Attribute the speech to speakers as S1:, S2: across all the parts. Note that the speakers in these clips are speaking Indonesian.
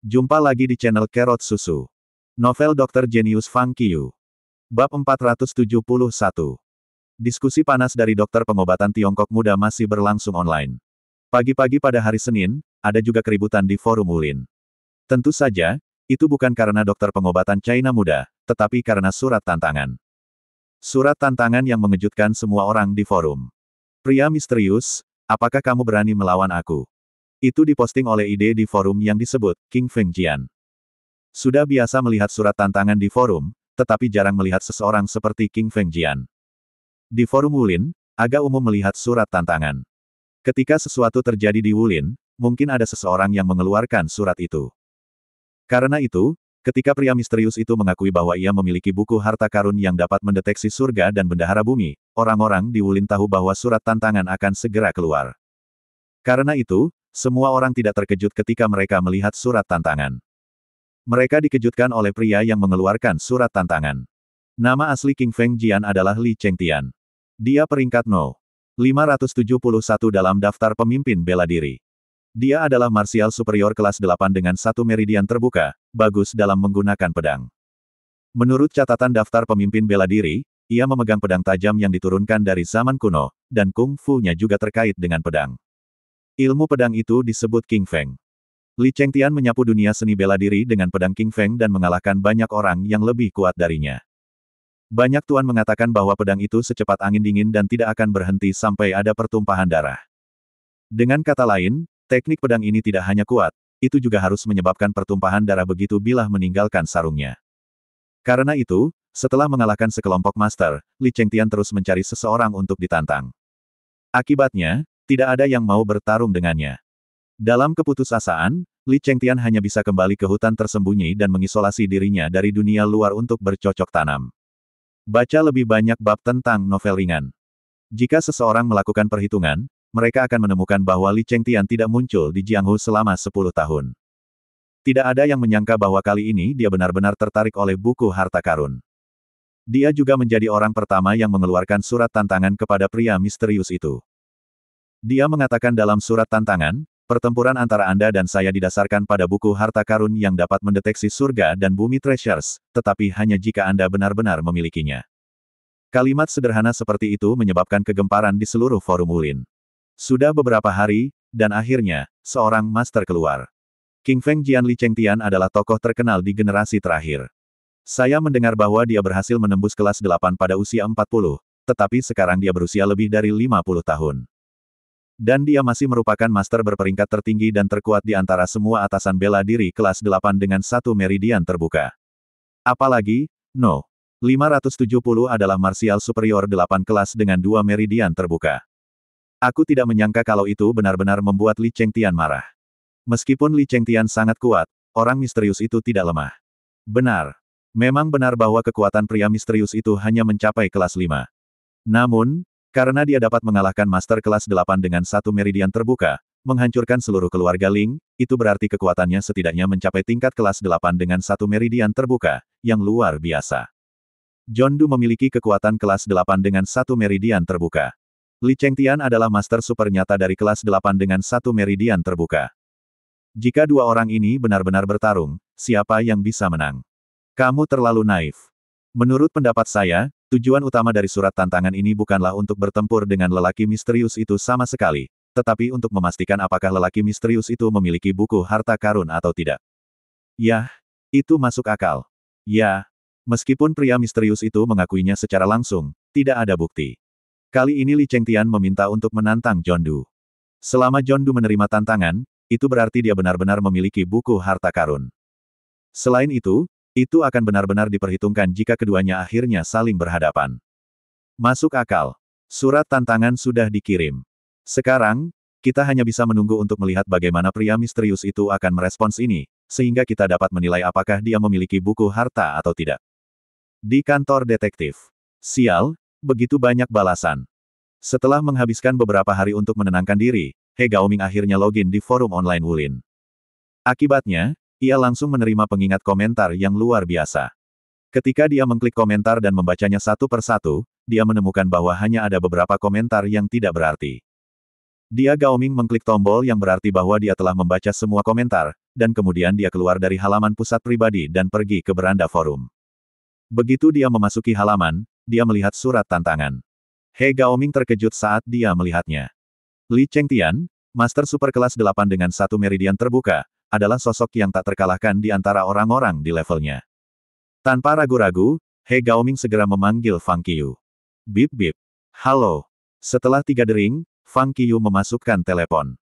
S1: Jumpa lagi di channel Kerot Susu. Novel Dr. Genius Fang Qiu. Bab 471. Diskusi panas dari dokter pengobatan Tiongkok muda masih berlangsung online. Pagi-pagi pada hari Senin, ada juga keributan di forum Wulin. Tentu saja, itu bukan karena dokter pengobatan China muda, tetapi karena surat tantangan. Surat tantangan yang mengejutkan semua orang di forum. Pria misterius, apakah kamu berani melawan aku? Itu diposting oleh ide di forum yang disebut King Feng Jian. Sudah biasa melihat surat tantangan di forum, tetapi jarang melihat seseorang seperti King Feng Jian. Di forum Wulin, agak umum melihat surat tantangan. Ketika sesuatu terjadi di Wulin, mungkin ada seseorang yang mengeluarkan surat itu. Karena itu, ketika pria misterius itu mengakui bahwa ia memiliki buku harta karun yang dapat mendeteksi surga dan bendahara bumi, orang-orang di Wulin tahu bahwa surat tantangan akan segera keluar. Karena itu, semua orang tidak terkejut ketika mereka melihat surat tantangan. Mereka dikejutkan oleh pria yang mengeluarkan surat tantangan. Nama asli King Feng Jian adalah Li Chengtian. Dia peringkat No. 571 dalam daftar pemimpin bela diri. Dia adalah marsial superior kelas 8 dengan satu meridian terbuka, bagus dalam menggunakan pedang. Menurut catatan daftar pemimpin bela diri, ia memegang pedang tajam yang diturunkan dari zaman kuno, dan kung fu-nya juga terkait dengan pedang. Ilmu pedang itu disebut King Feng. Li Chengtian menyapu dunia seni bela diri dengan pedang King Feng dan mengalahkan banyak orang yang lebih kuat darinya. Banyak tuan mengatakan bahwa pedang itu secepat angin dingin dan tidak akan berhenti sampai ada pertumpahan darah. Dengan kata lain, teknik pedang ini tidak hanya kuat, itu juga harus menyebabkan pertumpahan darah begitu bilah meninggalkan sarungnya. Karena itu, setelah mengalahkan sekelompok master, Li Chengtian terus mencari seseorang untuk ditantang. Akibatnya, tidak ada yang mau bertarung dengannya. Dalam keputusasaan, Li Chengtian hanya bisa kembali ke hutan tersembunyi dan mengisolasi dirinya dari dunia luar untuk bercocok tanam. Baca lebih banyak bab tentang novel ringan. Jika seseorang melakukan perhitungan, mereka akan menemukan bahwa Li Chengtian tidak muncul di Jianghu selama 10 tahun. Tidak ada yang menyangka bahwa kali ini dia benar-benar tertarik oleh buku harta karun. Dia juga menjadi orang pertama yang mengeluarkan surat tantangan kepada pria misterius itu. Dia mengatakan dalam surat tantangan, pertempuran antara Anda dan saya didasarkan pada buku harta karun yang dapat mendeteksi surga dan bumi treasures, tetapi hanya jika Anda benar-benar memilikinya. Kalimat sederhana seperti itu menyebabkan kegemparan di seluruh forum Wulin. Sudah beberapa hari, dan akhirnya, seorang master keluar. King Feng Jian Li Chengtian adalah tokoh terkenal di generasi terakhir. Saya mendengar bahwa dia berhasil menembus kelas 8 pada usia 40, tetapi sekarang dia berusia lebih dari 50 tahun. Dan dia masih merupakan master berperingkat tertinggi dan terkuat di antara semua atasan bela diri kelas 8 dengan satu meridian terbuka. Apalagi, No. 570 adalah marsial superior 8 kelas dengan 2 meridian terbuka. Aku tidak menyangka kalau itu benar-benar membuat Li Chengtian marah. Meskipun Li Chengtian sangat kuat, orang misterius itu tidak lemah. Benar. Memang benar bahwa kekuatan pria misterius itu hanya mencapai kelas 5. Namun, karena dia dapat mengalahkan master kelas 8 dengan satu meridian terbuka, menghancurkan seluruh keluarga Ling, itu berarti kekuatannya setidaknya mencapai tingkat kelas 8 dengan satu meridian terbuka, yang luar biasa. John Du memiliki kekuatan kelas 8 dengan satu meridian terbuka. Li Chengtian adalah master super nyata dari kelas 8 dengan satu meridian terbuka. Jika dua orang ini benar-benar bertarung, siapa yang bisa menang? Kamu terlalu naif. Menurut pendapat saya, tujuan utama dari surat tantangan ini bukanlah untuk bertempur dengan lelaki misterius itu sama sekali, tetapi untuk memastikan apakah lelaki misterius itu memiliki buku harta karun atau tidak. Yah, itu masuk akal. Ya, meskipun pria misterius itu mengakuinya secara langsung, tidak ada bukti. Kali ini Li Chengtian meminta untuk menantang John Du. Selama John Du menerima tantangan, itu berarti dia benar-benar memiliki buku harta karun. Selain itu akan benar-benar diperhitungkan jika keduanya akhirnya saling berhadapan. Masuk akal. Surat tantangan sudah dikirim. Sekarang, kita hanya bisa menunggu untuk melihat bagaimana pria misterius itu akan merespons ini, sehingga kita dapat menilai apakah dia memiliki buku harta atau tidak. Di kantor detektif. Sial, begitu banyak balasan. Setelah menghabiskan beberapa hari untuk menenangkan diri, He Gaoming akhirnya login di forum online Wulin. Akibatnya, ia langsung menerima pengingat komentar yang luar biasa. Ketika dia mengklik komentar dan membacanya satu persatu, dia menemukan bahwa hanya ada beberapa komentar yang tidak berarti. Dia Gaoming mengklik tombol yang berarti bahwa dia telah membaca semua komentar, dan kemudian dia keluar dari halaman pusat pribadi dan pergi ke beranda forum. Begitu dia memasuki halaman, dia melihat surat tantangan. He Gaoming terkejut saat dia melihatnya. Li Chengtian, Master Super Kelas 8 dengan satu meridian terbuka, adalah sosok yang tak terkalahkan di antara orang-orang di levelnya. Tanpa ragu-ragu, He Gaoming segera memanggil Fang Qiyu. Bip bip. Halo. Setelah 3 dering, Fang Qiyu memasukkan telepon.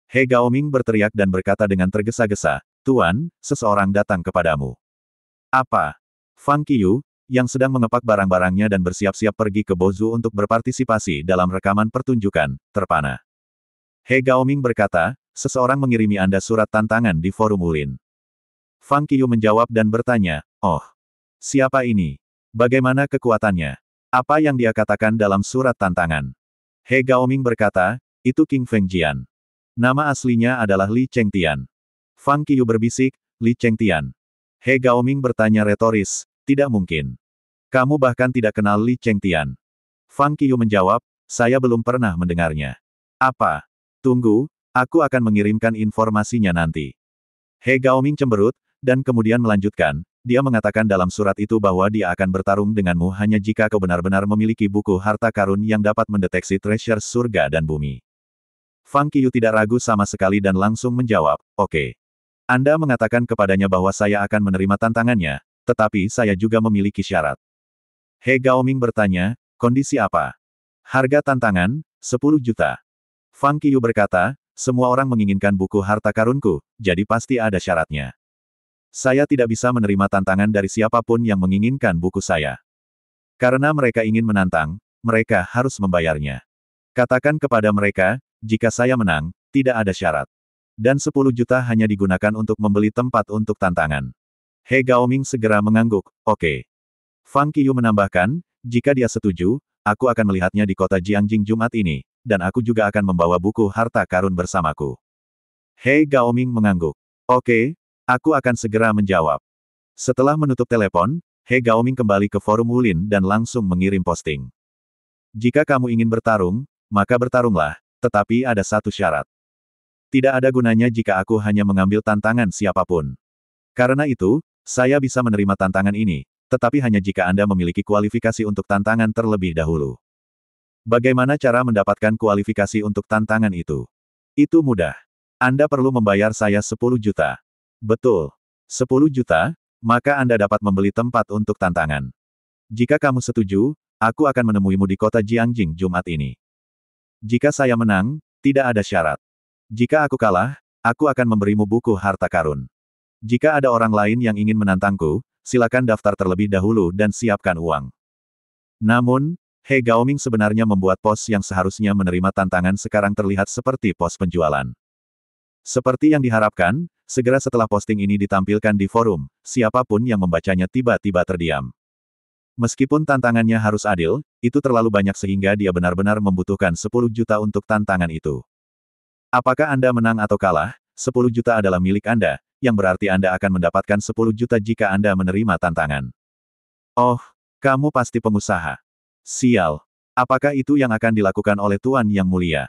S1: He Gaoming berteriak dan berkata dengan tergesa-gesa, "Tuan, seseorang datang kepadamu." Apa? Fang Qiyu, yang sedang mengepak barang-barangnya dan bersiap-siap pergi ke Bozu untuk berpartisipasi dalam rekaman pertunjukan, terpana. He Gaoming berkata, "Seseorang mengirimi Anda surat tantangan di forum Ulin." Fang Qiyu menjawab dan bertanya, "Oh, siapa ini? Bagaimana kekuatannya? Apa yang dia katakan dalam surat tantangan?" He Gaoming berkata, "Itu King Feng Jian. Nama aslinya adalah Li Chengtian." Fang Qiyu berbisik, "Li Chengtian." He Gaoming bertanya retoris, "Tidak mungkin. Kamu bahkan tidak kenal Li Chengtian." Fang Qiyu menjawab, "Saya belum pernah mendengarnya." "Apa? Tunggu, aku akan mengirimkan informasinya nanti." He Gaoming cemberut, dan kemudian melanjutkan, dia mengatakan dalam surat itu bahwa dia akan bertarung denganmu hanya jika kau benar-benar memiliki buku harta karun yang dapat mendeteksi treasure surga dan bumi. Fang Qiyu tidak ragu sama sekali dan langsung menjawab, "Oke. Anda mengatakan kepadanya bahwa saya akan menerima tantangannya, tetapi saya juga memiliki syarat." He Gaoming bertanya, "Kondisi apa?" "Harga tantangan, 10 juta. Fang Qiyu berkata, "Semua orang menginginkan buku harta karunku, jadi pasti ada syaratnya. Saya tidak bisa menerima tantangan dari siapapun yang menginginkan buku saya. Karena mereka ingin menantang, mereka harus membayarnya. Katakan kepada mereka, jika saya menang, tidak ada syarat. Dan 10 juta hanya digunakan untuk membeli tempat untuk tantangan." He Gaoming segera mengangguk, "Oke." Fang Qiyu menambahkan, "Jika dia setuju, aku akan melihatnya di kota Jiangjing Jumat ini, dan aku juga akan membawa buku harta karun bersamaku." He Gaoming mengangguk. "Oke, aku akan segera menjawab." Setelah menutup telepon, He Gaoming kembali ke forum Wulin dan langsung mengirim posting. "Jika kamu ingin bertarung, maka bertarunglah, tetapi ada satu syarat. Tidak ada gunanya jika aku hanya mengambil tantangan siapapun. Karena itu, saya bisa menerima tantangan ini, tetapi hanya jika Anda memiliki kualifikasi untuk tantangan terlebih dahulu." "Bagaimana cara mendapatkan kualifikasi untuk tantangan itu?" "Itu mudah. Anda perlu membayar saya 10 juta. "Betul. 10 juta, maka Anda dapat membeli tempat untuk tantangan. Jika kamu setuju, aku akan menemuimu di kota Jiangjing Jumat ini. Jika saya menang, tidak ada syarat. Jika aku kalah, aku akan memberimu buku harta karun. Jika ada orang lain yang ingin menantangku, silakan daftar terlebih dahulu dan siapkan uang." Namun, He Gaoming sebenarnya membuat pos yang seharusnya menerima tantangan sekarang terlihat seperti pos penjualan. Seperti yang diharapkan, segera setelah posting ini ditampilkan di forum, siapapun yang membacanya tiba-tiba terdiam. Meskipun tantangannya harus adil, itu terlalu banyak sehingga dia benar-benar membutuhkan 10 juta untuk tantangan itu. Apakah Anda menang atau kalah, 10 juta adalah milik Anda, yang berarti Anda akan mendapatkan 10 juta jika Anda menerima tantangan. "Oh, kamu pasti pengusaha. Sial. Apakah itu yang akan dilakukan oleh Tuan Yang Mulia?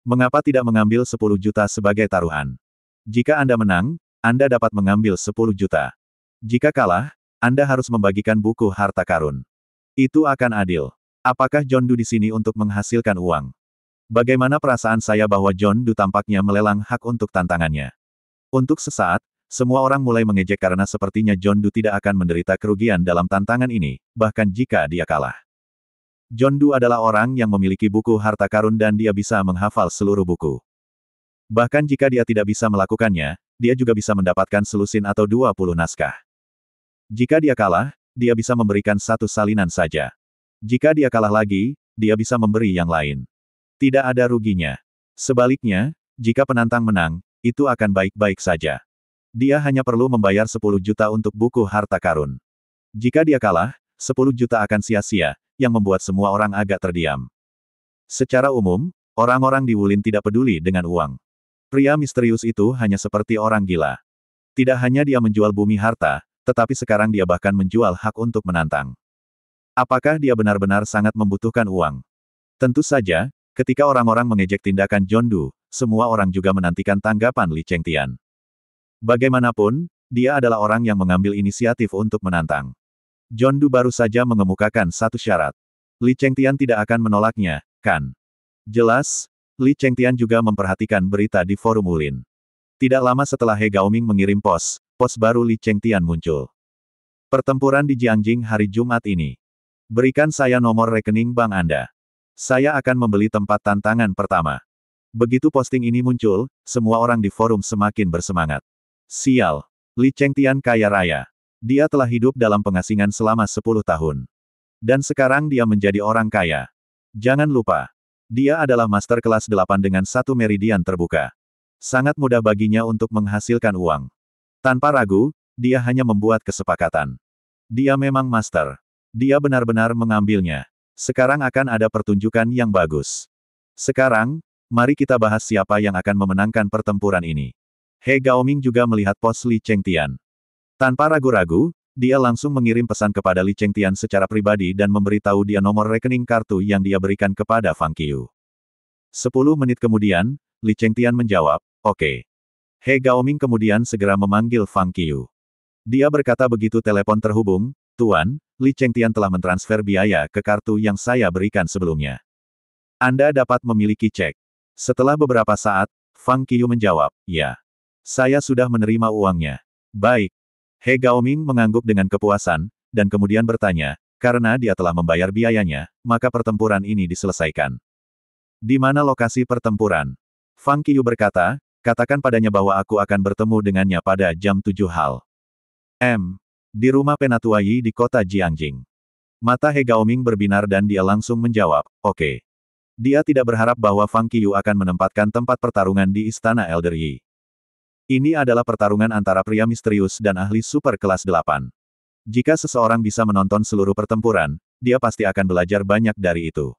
S1: Mengapa tidak mengambil 10 juta sebagai taruhan? Jika Anda menang, Anda dapat mengambil 10 juta. Jika kalah, Anda harus membagikan buku harta karun. Itu akan adil. Apakah John Doe di sini untuk menghasilkan uang? Bagaimana perasaan saya bahwa John Doe tampaknya melelang hak untuk tantangannya?" Untuk sesaat, semua orang mulai mengejek karena sepertinya John Doe tidak akan menderita kerugian dalam tantangan ini, bahkan jika dia kalah. John Doe adalah orang yang memiliki buku harta karun dan dia bisa menghafal seluruh buku. Bahkan jika dia tidak bisa melakukannya, dia juga bisa mendapatkan selusin atau 20 naskah. Jika dia kalah, dia bisa memberikan satu salinan saja. Jika dia kalah lagi, dia bisa memberi yang lain. Tidak ada ruginya. Sebaliknya, jika penantang menang, itu akan baik-baik saja. Dia hanya perlu membayar 10 juta untuk buku harta karun. Jika dia kalah, 10 juta akan sia-sia, yang membuat semua orang agak terdiam. Secara umum, orang-orang di Wulin tidak peduli dengan uang. Pria misterius itu hanya seperti orang gila. Tidak hanya dia menjual bumi harta, tetapi sekarang dia bahkan menjual hak untuk menantang. Apakah dia benar-benar sangat membutuhkan uang? Tentu saja, ketika orang-orang mengejek tindakan John Doe, semua orang juga menantikan tanggapan Li Chengtian. Bagaimanapun, dia adalah orang yang mengambil inisiatif untuk menantang. John Du baru saja mengemukakan satu syarat. Li Chengtian tidak akan menolaknya, kan? Jelas, Li Chengtian juga memperhatikan berita di forum Ulin. Tidak lama setelah He Gaoming mengirim pos baru Li Chengtian muncul. Pertempuran di Jiangjing hari Jumat ini. Berikan saya nomor rekening bank Anda. Saya akan membeli tempat tantangan pertama. Begitu posting ini muncul, semua orang di forum semakin bersemangat. Sial, Li Chengtian kaya raya. Dia telah hidup dalam pengasingan selama 10 tahun. Dan sekarang dia menjadi orang kaya. Jangan lupa, dia adalah master kelas 8 dengan satu meridian terbuka. Sangat mudah baginya untuk menghasilkan uang. Tanpa ragu, dia hanya membuat kesepakatan. Dia memang master. Dia benar-benar mengambilnya. Sekarang akan ada pertunjukan yang bagus. Sekarang, mari kita bahas siapa yang akan memenangkan pertempuran ini. He Gaoming juga melihat pos Li Chengtian. Tanpa ragu-ragu, dia langsung mengirim pesan kepada Li Chengtian secara pribadi dan memberitahu dia nomor rekening kartu yang dia berikan kepada Fang Qiu. 10 menit kemudian, Li Chengtian menjawab, "Oke." He Gaoming kemudian segera memanggil Fang Qiu. Dia berkata begitu telepon terhubung, "Tuan, Li Chengtian telah mentransfer biaya ke kartu yang saya berikan sebelumnya. Anda dapat memiliki cek." Setelah beberapa saat, Fang Qiu menjawab, "Ya. Saya sudah menerima uangnya." "Baik." He Gaoming mengangguk dengan kepuasan, dan kemudian bertanya, "Karena dia telah membayar biayanya, maka pertempuran ini diselesaikan." "Di mana lokasi pertempuran?" Fang Qiu berkata, "Katakan padanya bahwa aku akan bertemu dengannya pada jam 7 HAL. Di rumah Penatua Yi di kota Jiangjing." Mata He Gaoming berbinar dan dia langsung menjawab, "Oke." Dia tidak berharap bahwa Fang Qiu akan menempatkan tempat pertarungan di Istana Elder Yi. Ini adalah pertarungan antara pria misterius dan ahli super kelas 8. Jika seseorang bisa menonton seluruh pertempuran, dia pasti akan belajar banyak dari itu.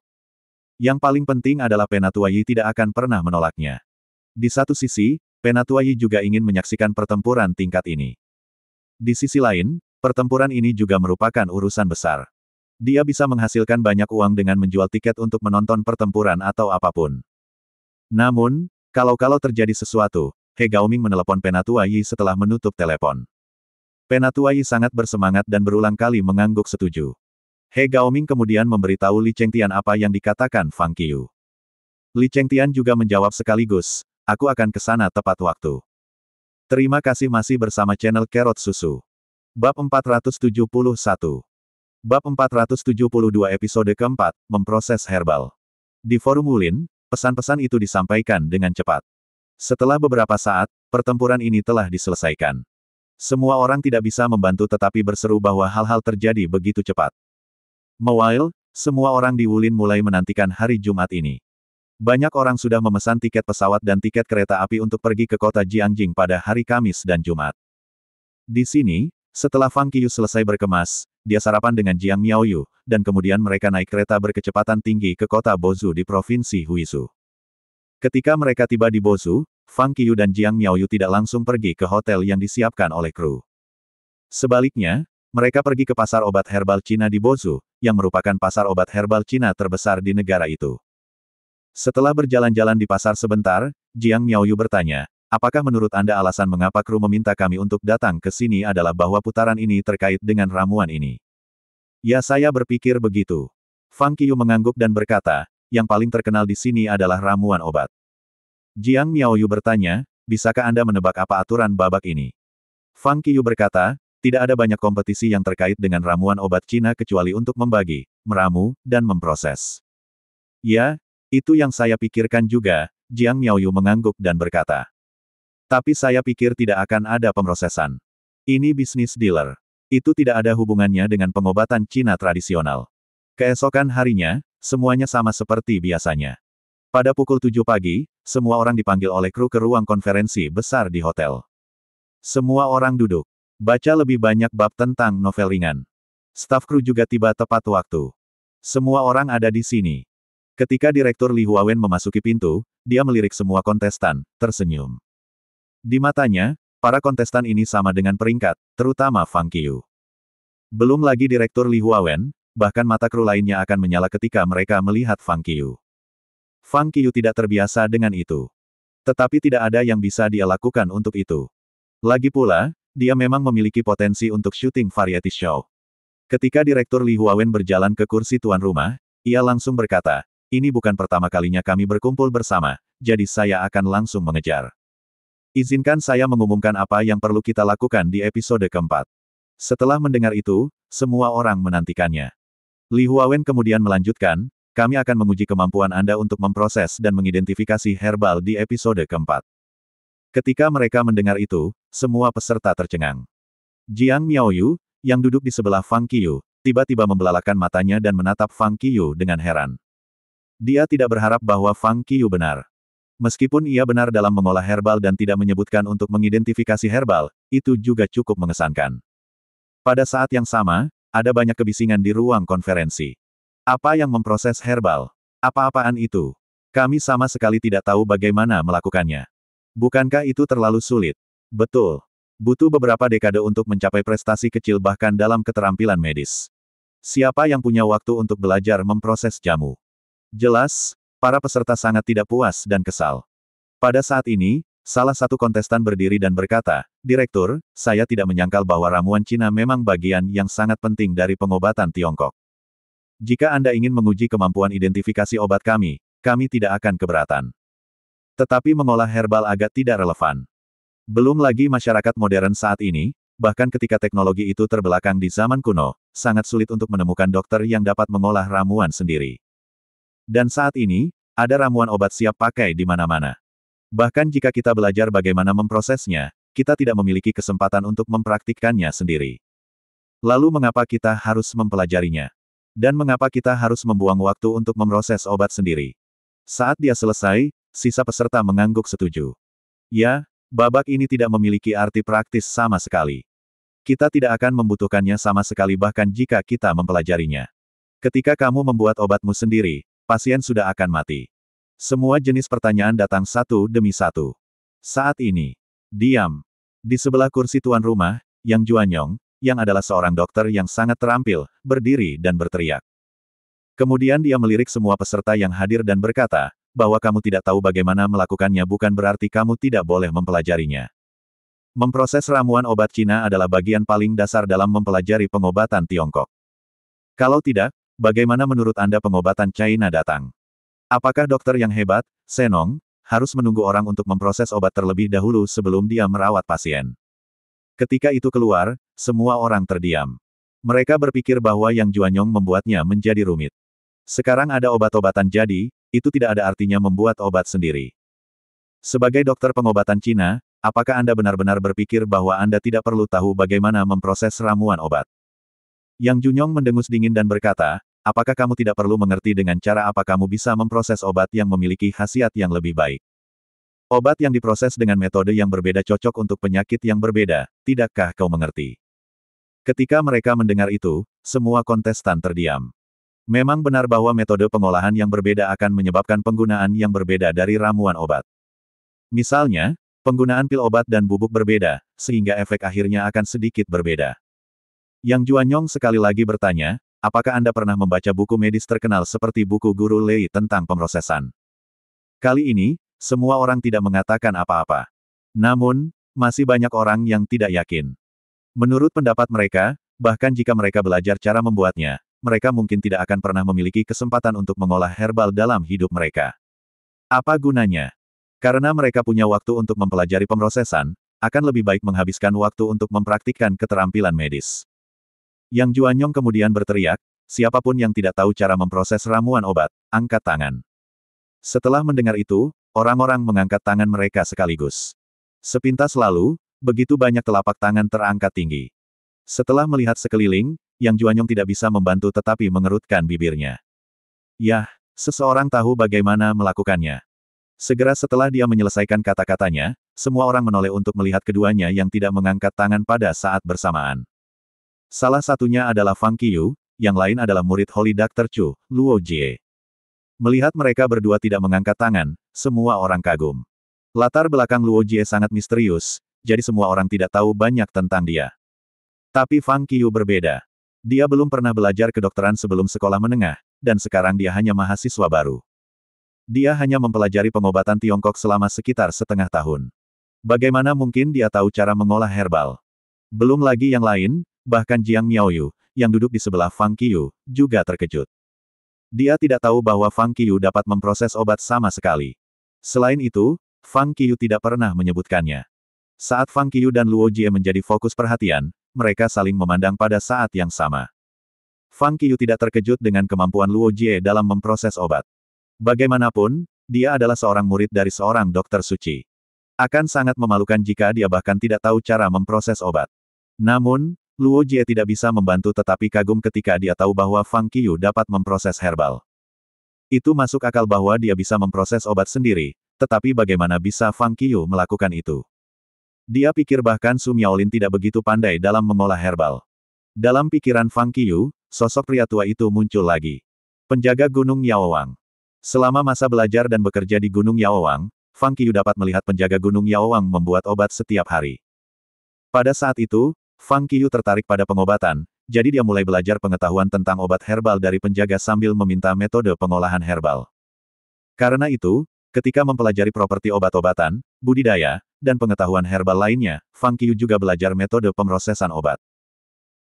S1: Yang paling penting adalah Penatua Yi tidak akan pernah menolaknya. Di satu sisi, Penatua Yi juga ingin menyaksikan pertempuran tingkat ini. Di sisi lain, pertempuran ini juga merupakan urusan besar. Dia bisa menghasilkan banyak uang dengan menjual tiket untuk menonton pertempuran atau apapun. Namun, kalau terjadi sesuatu, He Gaoming menelepon Penatua Yi setelah menutup telepon. Penatua Yi sangat bersemangat dan berulang kali mengangguk setuju. He Gaoming kemudian memberitahu Li Chengtian apa yang dikatakan Fang Qiu. Li Chengtian juga menjawab sekaligus, "Aku akan ke sana tepat waktu." Terima kasih masih bersama channel Carrot Susu. Bab 471. Bab 472 episode keempat, memproses herbal. Di forum Ulin, pesan-pesan itu disampaikan dengan cepat. Setelah beberapa saat, pertempuran ini telah diselesaikan. Semua orang tidak bisa membantu tetapi berseru bahwa hal-hal terjadi begitu cepat. Meanwhile, semua orang di Wulin mulai menantikan hari Jumat ini. Banyak orang sudah memesan tiket pesawat dan tiket kereta api untuk pergi ke kota Jiangjing pada hari Kamis dan Jumat. Di sini, setelah Fang Qiu selesai berkemas, dia sarapan dengan Jiang Miaoyu, dan kemudian mereka naik kereta berkecepatan tinggi ke kota Bozu di Provinsi Huisu. Ketika mereka tiba di Bozu, Fang Qiu dan Jiang Miaoyu tidak langsung pergi ke hotel yang disiapkan oleh kru. Sebaliknya, mereka pergi ke pasar obat herbal Cina di Bozu, yang merupakan pasar obat herbal Cina terbesar di negara itu. Setelah berjalan-jalan di pasar sebentar, Jiang Miaoyu bertanya, "Apakah menurut Anda alasan mengapa kru meminta kami untuk datang ke sini adalah bahwa putaran ini terkait dengan ramuan ini?" "Ya, saya berpikir begitu." Fang Qiu mengangguk dan berkata, "Yang paling terkenal di sini adalah ramuan obat." Jiang Miaoyu bertanya, "Bisakah Anda menebak apa aturan babak ini?" Fang Qiu berkata, "Tidak ada banyak kompetisi yang terkait dengan ramuan obat Cina kecuali untuk membagi, meramu, dan memproses." "Ya, itu yang saya pikirkan juga," Jiang Miaoyu mengangguk dan berkata. "Tapi saya pikir tidak akan ada pemrosesan. Ini bisnis dealer. Itu tidak ada hubungannya dengan pengobatan Cina tradisional." Keesokan harinya, semuanya sama seperti biasanya. Pada pukul 7 pagi, semua orang dipanggil oleh kru ke ruang konferensi besar di hotel. Semua orang duduk. Baca lebih banyak bab tentang novel ringan. Staf kru juga tiba tepat waktu. Semua orang ada di sini. Ketika Direktur Li Huawen memasuki pintu, dia melirik semua kontestan, tersenyum. Di matanya, para kontestan ini sama dengan peringkat, terutama Fang Qiu. Belum lagi Direktur Li Huawen, bahkan mata kru lainnya akan menyala ketika mereka melihat Fang Qiu. Fang Qiu tidak terbiasa dengan itu. Tetapi tidak ada yang bisa dia lakukan untuk itu. Lagi pula, dia memang memiliki potensi untuk syuting variety show. Ketika Direktur Li Huawen berjalan ke kursi tuan rumah, ia langsung berkata, ini bukan pertama kalinya kami berkumpul bersama, jadi saya akan langsung mengejar. Izinkan saya mengumumkan apa yang perlu kita lakukan di episode keempat. Setelah mendengar itu, semua orang menantikannya. Li Huawen kemudian melanjutkan, kami akan menguji kemampuan Anda untuk memproses dan mengidentifikasi herbal di episode keempat. Ketika mereka mendengar itu, semua peserta tercengang. Jiang Miaoyu, yang duduk di sebelah Fang Qiyu, tiba-tiba membelalakan matanya dan menatap Fang Qiyu dengan heran. Dia tidak berharap bahwa Fang Qiyu benar. Meskipun ia benar dalam mengolah herbal dan tidak menyebutkan untuk mengidentifikasi herbal, itu juga cukup mengesankan. Pada saat yang sama, ada banyak kebisingan di ruang konferensi. Apa yang memproses herbal? Apa-apaan itu? Kami sama sekali tidak tahu bagaimana melakukannya. Bukankah itu terlalu sulit? Betul. Butuh beberapa dekade untuk mencapai prestasi kecil bahkan dalam keterampilan medis. Siapa yang punya waktu untuk belajar memproses jamu? Jelas, para peserta sangat tidak puas dan kesal. Pada saat ini, salah satu kontestan berdiri dan berkata, Direktur, saya tidak menyangkal bahwa ramuan Cina memang bagian yang sangat penting dari pengobatan Tiongkok. Jika Anda ingin menguji kemampuan identifikasi obat kami tidak akan keberatan. Tetapi mengolah herbal agak tidak relevan. Belum lagi masyarakat modern saat ini, bahkan ketika teknologi itu terbelakang di zaman kuno, sangat sulit untuk menemukan dokter yang dapat mengolah ramuan sendiri. Dan saat ini, ada ramuan obat siap pakai di mana-mana. Bahkan jika kita belajar bagaimana memprosesnya, kita tidak memiliki kesempatan untuk mempraktikkannya sendiri. Lalu mengapa kita harus mempelajarinya? Dan mengapa kita harus membuang waktu untuk memproses obat sendiri? Saat dia selesai, sisa peserta mengangguk setuju. Ya, babak ini tidak memiliki arti praktis sama sekali. Kita tidak akan membutuhkannya sama sekali bahkan jika kita mempelajarinya. Ketika kamu membuat obatmu sendiri, pasien sudah akan mati. Semua jenis pertanyaan datang satu demi satu. Saat ini, diam. Di sebelah kursi tuan rumah, Yang Juanyong, yang adalah seorang dokter yang sangat terampil, berdiri dan berteriak. Kemudian dia melirik semua peserta yang hadir dan berkata, bahwa kamu tidak tahu bagaimana melakukannya bukan berarti kamu tidak boleh mempelajarinya. Memproses ramuan obat Cina adalah bagian paling dasar dalam mempelajari pengobatan Tiongkok. Kalau tidak, bagaimana menurut Anda pengobatan China datang? Apakah dokter yang hebat, Senong, harus menunggu orang untuk memproses obat terlebih dahulu sebelum dia merawat pasien? Ketika itu keluar, semua orang terdiam. Mereka berpikir bahwa Yang Juanyong membuatnya menjadi rumit. Sekarang ada obat-obatan jadi, itu tidak ada artinya membuat obat sendiri. Sebagai dokter pengobatan Cina, apakah Anda benar-benar berpikir bahwa Anda tidak perlu tahu bagaimana memproses ramuan obat? Yang Junyong mendengus dingin dan berkata, apakah kamu tidak perlu mengerti dengan cara apa kamu bisa memproses obat yang memiliki khasiat yang lebih baik? Obat yang diproses dengan metode yang berbeda cocok untuk penyakit yang berbeda, tidakkah kau mengerti? Ketika mereka mendengar itu, semua kontestan terdiam. Memang benar bahwa metode pengolahan yang berbeda akan menyebabkan penggunaan yang berbeda dari ramuan obat. Misalnya, penggunaan pil obat dan bubuk berbeda, sehingga efek akhirnya akan sedikit berbeda. Yang Juanyong sekali lagi bertanya, apakah Anda pernah membaca buku medis terkenal seperti buku Guru Lei tentang pemrosesan? Kali ini, semua orang tidak mengatakan apa-apa. Namun, masih banyak orang yang tidak yakin. Menurut pendapat mereka, bahkan jika mereka belajar cara membuatnya, mereka mungkin tidak akan pernah memiliki kesempatan untuk mengolah herbal dalam hidup mereka. Apa gunanya? Karena mereka punya waktu untuk mempelajari pemrosesan, akan lebih baik menghabiskan waktu untuk mempraktikkan keterampilan medis. Yang Juanyong kemudian berteriak, siapapun yang tidak tahu cara memproses ramuan obat, angkat tangan. Setelah mendengar itu, orang-orang mengangkat tangan mereka sekaligus. Sepintas lalu, begitu banyak telapak tangan terangkat tinggi. Setelah melihat sekeliling, Yang Juanyong tidak bisa membantu tetapi mengerutkan bibirnya. Yah, seseorang tahu bagaimana melakukannya. Segera setelah dia menyelesaikan kata-katanya, semua orang menoleh untuk melihat keduanya yang tidak mengangkat tangan pada saat bersamaan. Salah satunya adalah Fang Qiyu, yang lain adalah murid Holy Dr. Chu, Luo Jie. Melihat mereka berdua tidak mengangkat tangan, semua orang kagum. Latar belakang Luo Jie sangat misterius, jadi semua orang tidak tahu banyak tentang dia. Tapi Fang Qiyu berbeda. Dia belum pernah belajar kedokteran sebelum sekolah menengah, dan sekarang dia hanya mahasiswa baru. Dia hanya mempelajari pengobatan Tiongkok selama sekitar setengah tahun. Bagaimana mungkin dia tahu cara mengolah herbal? Belum lagi yang lain, bahkan Jiang Miaoyu, yang duduk di sebelah Fang Qiyu, juga terkejut. Dia tidak tahu bahwa Fang Qiyu dapat memproses obat sama sekali. Selain itu, Fang Qiyu tidak pernah menyebutkannya. Saat Fang Qiyu dan Luo Jie menjadi fokus perhatian, mereka saling memandang pada saat yang sama. Fang Qiyu tidak terkejut dengan kemampuan Luo Jie dalam memproses obat. Bagaimanapun, dia adalah seorang murid dari seorang dokter suci. Akan sangat memalukan jika dia bahkan tidak tahu cara memproses obat. Namun, Luo Jie tidak bisa membantu tetapi kagum ketika dia tahu bahwa Fang Qiyu dapat memproses herbal. Itu masuk akal bahwa dia bisa memproses obat sendiri, tetapi bagaimana bisa Fang Qiyu melakukan itu? Dia pikir bahkan Su Miaolin tidak begitu pandai dalam mengolah herbal. Dalam pikiran Fang Qiyu, sosok pria tua itu muncul lagi. Penjaga Gunung Yaowang. Selama masa belajar dan bekerja di Gunung Yaowang, Fang Qiyu dapat melihat penjaga Gunung Yaowang membuat obat setiap hari. Pada saat itu, Fang Qiyu tertarik pada pengobatan, jadi dia mulai belajar pengetahuan tentang obat herbal dari penjaga sambil meminta metode pengolahan herbal. Karena itu, ketika mempelajari properti obat-obatan, budidaya, dan pengetahuan herbal lainnya, Fang Qiyu juga belajar metode pemrosesan obat.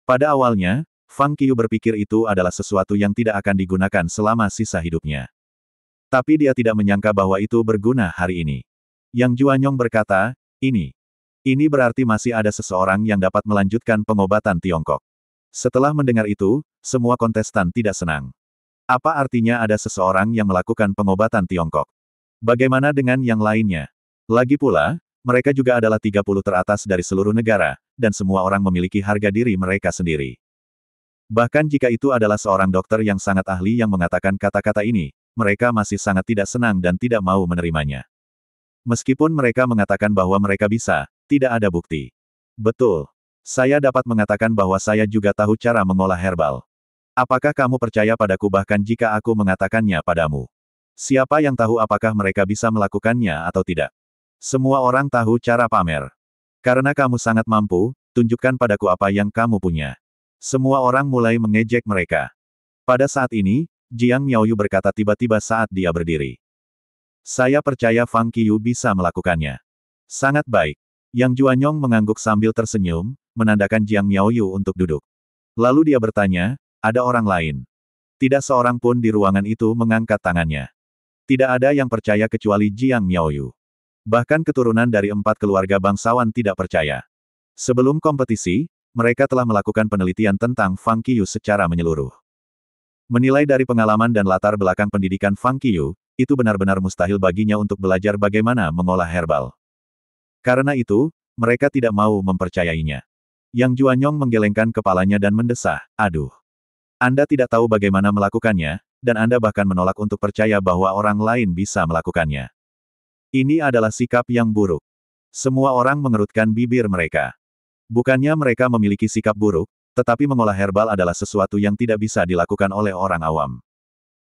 S1: Pada awalnya, Fang Qiyu berpikir itu adalah sesuatu yang tidak akan digunakan selama sisa hidupnya. Tapi dia tidak menyangka bahwa itu berguna hari ini. Yang Juanyong berkata, Ini berarti masih ada seseorang yang dapat melanjutkan pengobatan Tiongkok. Setelah mendengar itu, semua kontestan tidak senang. Apa artinya ada seseorang yang melakukan pengobatan Tiongkok? Bagaimana dengan yang lainnya? Lagi pula, mereka juga adalah 30 teratas dari seluruh negara, dan semua orang memiliki harga diri mereka sendiri. Bahkan jika itu adalah seorang dokter yang sangat ahli yang mengatakan kata-kata ini, mereka masih sangat tidak senang dan tidak mau menerimanya. Meskipun mereka mengatakan bahwa mereka bisa, tidak ada bukti. Betul. Saya dapat mengatakan bahwa saya juga tahu cara mengolah herbal. Apakah kamu percaya padaku bahkan jika aku mengatakannya padamu? Siapa yang tahu apakah mereka bisa melakukannya atau tidak? Semua orang tahu cara pamer. Karena kamu sangat mampu, tunjukkan padaku apa yang kamu punya. Semua orang mulai mengejek mereka. Pada saat ini, Jiang Miaoyu berkata tiba-tiba saat dia berdiri. Saya percaya Fang Qiyu bisa melakukannya. Sangat baik. Yang Juanyong mengangguk sambil tersenyum, menandakan Jiang Miaoyu untuk duduk. Lalu dia bertanya, ada orang lain? Tidak seorang pun di ruangan itu mengangkat tangannya. Tidak ada yang percaya kecuali Jiang Miaoyu. Bahkan keturunan dari 4 keluarga bangsawan tidak percaya. Sebelum kompetisi, mereka telah melakukan penelitian tentang Fang Qiyu secara menyeluruh. Menilai dari pengalaman dan latar belakang pendidikan Fang Qiyu, itu benar-benar mustahil baginya untuk belajar bagaimana mengolah herbal. Karena itu, mereka tidak mau mempercayainya. Yang Juanyong menggelengkan kepalanya dan mendesah, aduh. Anda tidak tahu bagaimana melakukannya, dan Anda bahkan menolak untuk percaya bahwa orang lain bisa melakukannya. Ini adalah sikap yang buruk. Semua orang mengerutkan bibir mereka. Bukannya mereka memiliki sikap buruk, tetapi mengolah herbal adalah sesuatu yang tidak bisa dilakukan oleh orang awam.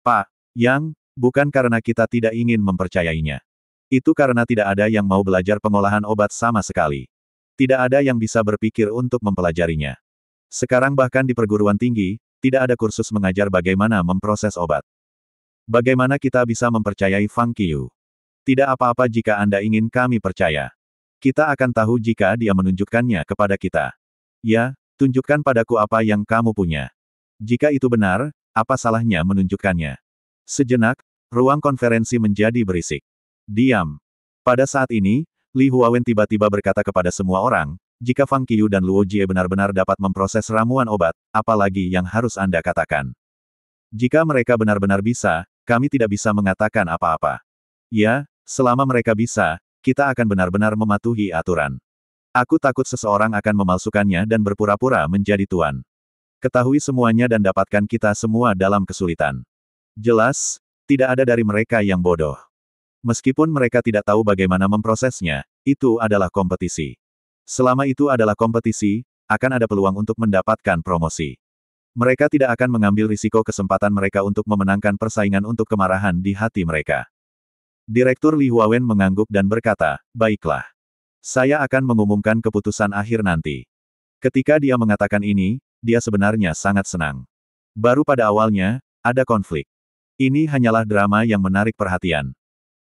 S1: Pak Yang, bukan karena kita tidak ingin mempercayainya. Itu karena tidak ada yang mau belajar pengolahan obat sama sekali. Tidak ada yang bisa berpikir untuk mempelajarinya. Sekarang bahkan di perguruan tinggi, tidak ada kursus mengajar bagaimana memproses obat. Bagaimana kita bisa mempercayai Fang Qiyu? Tidak apa-apa jika Anda ingin kami percaya. Kita akan tahu jika dia menunjukkannya kepada kita. Ya, tunjukkan padaku apa yang kamu punya. Jika itu benar, apa salahnya menunjukkannya? Sejenak, ruang konferensi menjadi berisik. Diam. Pada saat ini, Li Huawen tiba-tiba berkata kepada semua orang, jika Fang Qiyu dan Luo Jie benar-benar dapat memproses ramuan obat, apalagi yang harus Anda katakan? Jika mereka benar-benar bisa, kami tidak bisa mengatakan apa-apa. Ya, selama mereka bisa, kita akan benar-benar mematuhi aturan. Aku takut seseorang akan memalsukannya dan berpura-pura menjadi tuan. Ketahui semuanya dan dapatkan kita semua dalam kesulitan. Jelas, tidak ada dari mereka yang bodoh. Meskipun mereka tidak tahu bagaimana memprosesnya, itu adalah kompetisi. Selama itu adalah kompetisi, akan ada peluang untuk mendapatkan promosi. Mereka tidak akan mengambil risiko kesempatan mereka untuk memenangkan persaingan untuk kemarahan di hati mereka. Direktur Li Huawen mengangguk dan berkata, baiklah. Saya akan mengumumkan keputusan akhir nanti. Ketika dia mengatakan ini, dia sebenarnya sangat senang. Baru pada awalnya, ada konflik. Ini hanyalah drama yang menarik perhatian.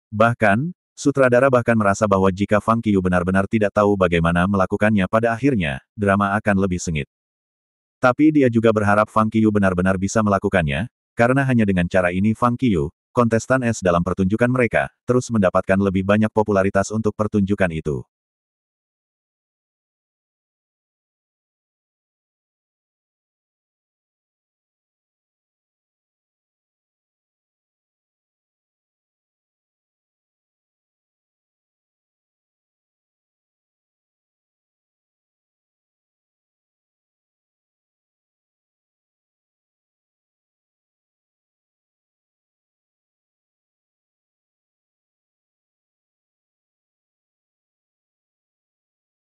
S1: Bahkan, Sutradara bahkan merasa bahwa jika Fang Qiu benar-benar tidak tahu bagaimana melakukannya pada akhirnya, drama akan lebih sengit. Tapi dia juga berharap Fang Qiu benar-benar bisa melakukannya, karena hanya dengan cara ini Fang Qiu, kontestan es dalam pertunjukan mereka, terus mendapatkan lebih banyak popularitas untuk pertunjukan itu.